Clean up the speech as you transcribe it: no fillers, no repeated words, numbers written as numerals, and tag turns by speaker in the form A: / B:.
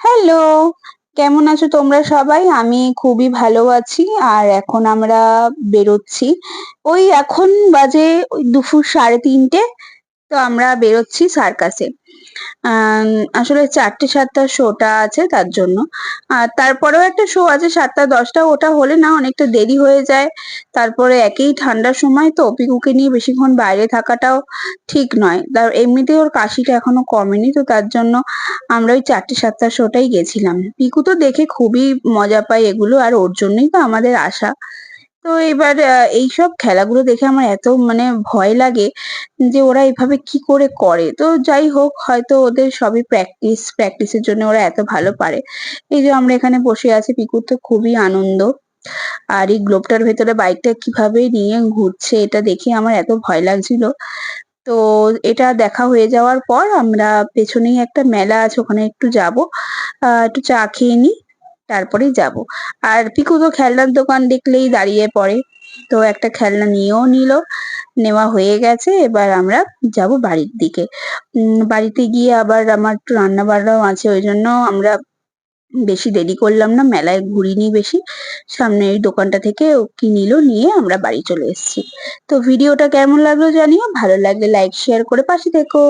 A: Hello, কেমন আছো তোমরা সবাই? আমি খুবই ভালো আছি। আর এখন আমরা বেরোচ্ছি। ওই এখন বাজে ওই দুপুর 3:30। তো আমরা বেরোচ্ছি সার্কাসে। আম আসলে ৪টে ৭টার শোটা আছে তার জন্য। আর তারপরেও একটা শো আছে ৭টা ১০টা, ওটা হলে না অনেকটা দেরি হয়ে যায়। তারপরে একেই ঠান্ডার সময় তো পিকুকে নিয়ে বেশিক্ষণ বাইরে থাকাটাও ঠিক নয়। এমনিতেই ওর কাশিটা এখনো কমেনি, তো তার জন্য আমরা ওই ৪টে ৭টার শোটাই গেছিলাম। পিকু তো দেখে খুবই মজা পায় এগুলো, আর ওর জন্যই তো আমাদের আসা। তো এবার এইসব খেলাগুলো দেখে আমার এত মানে ভয় লাগে যে ওরা এভাবে কি করে করে। তো যাই হোক, হয়তো ওদের সবই প্র্যাকটিসের জন্য ওরা এত ভালো পারে। এই যে আমরা এখানে বসে আছি, পিকুর তো খুবই আনন্দ। আর এই গ্লোবটার ভেতরে বাইকটা কিভাবে নিয়ে ঘুরছে এটা দেখে আমার এত ভয় লাগছিল। তো এটা দেখা হয়ে যাওয়ার পর আমরা পেছনেই একটা মেলা আছে, ওখানে একটু যাবো। একটু চা খেয়ে নিই, তারপরেই যাবো। আর পিকু তো খেলনার দোকান দেখলেই দাঁড়িয়ে পড়ে। তো একটা খেলনা নিয়েও নিলো। নেওয়া হয়ে গেছে। এবার আমরা যাবো বাড়ির দিকে। বাড়িতে গিয়ে আবার আমার একটু রান্না-বান্নাও আছে। ওইজন্য আমরা বেশি দেরি করলাম না, মেলায় ঘুরিনি বেশি। সামনে এই দোকানটা থেকে ও কি নিলো, নিয়ে আমরা বাড়ি চলে এসেছি। তো ভিডিওটা কেমন লাগলো জানিও। ভালো লাগলে লাইক শেয়ার করে পাশে থেকো।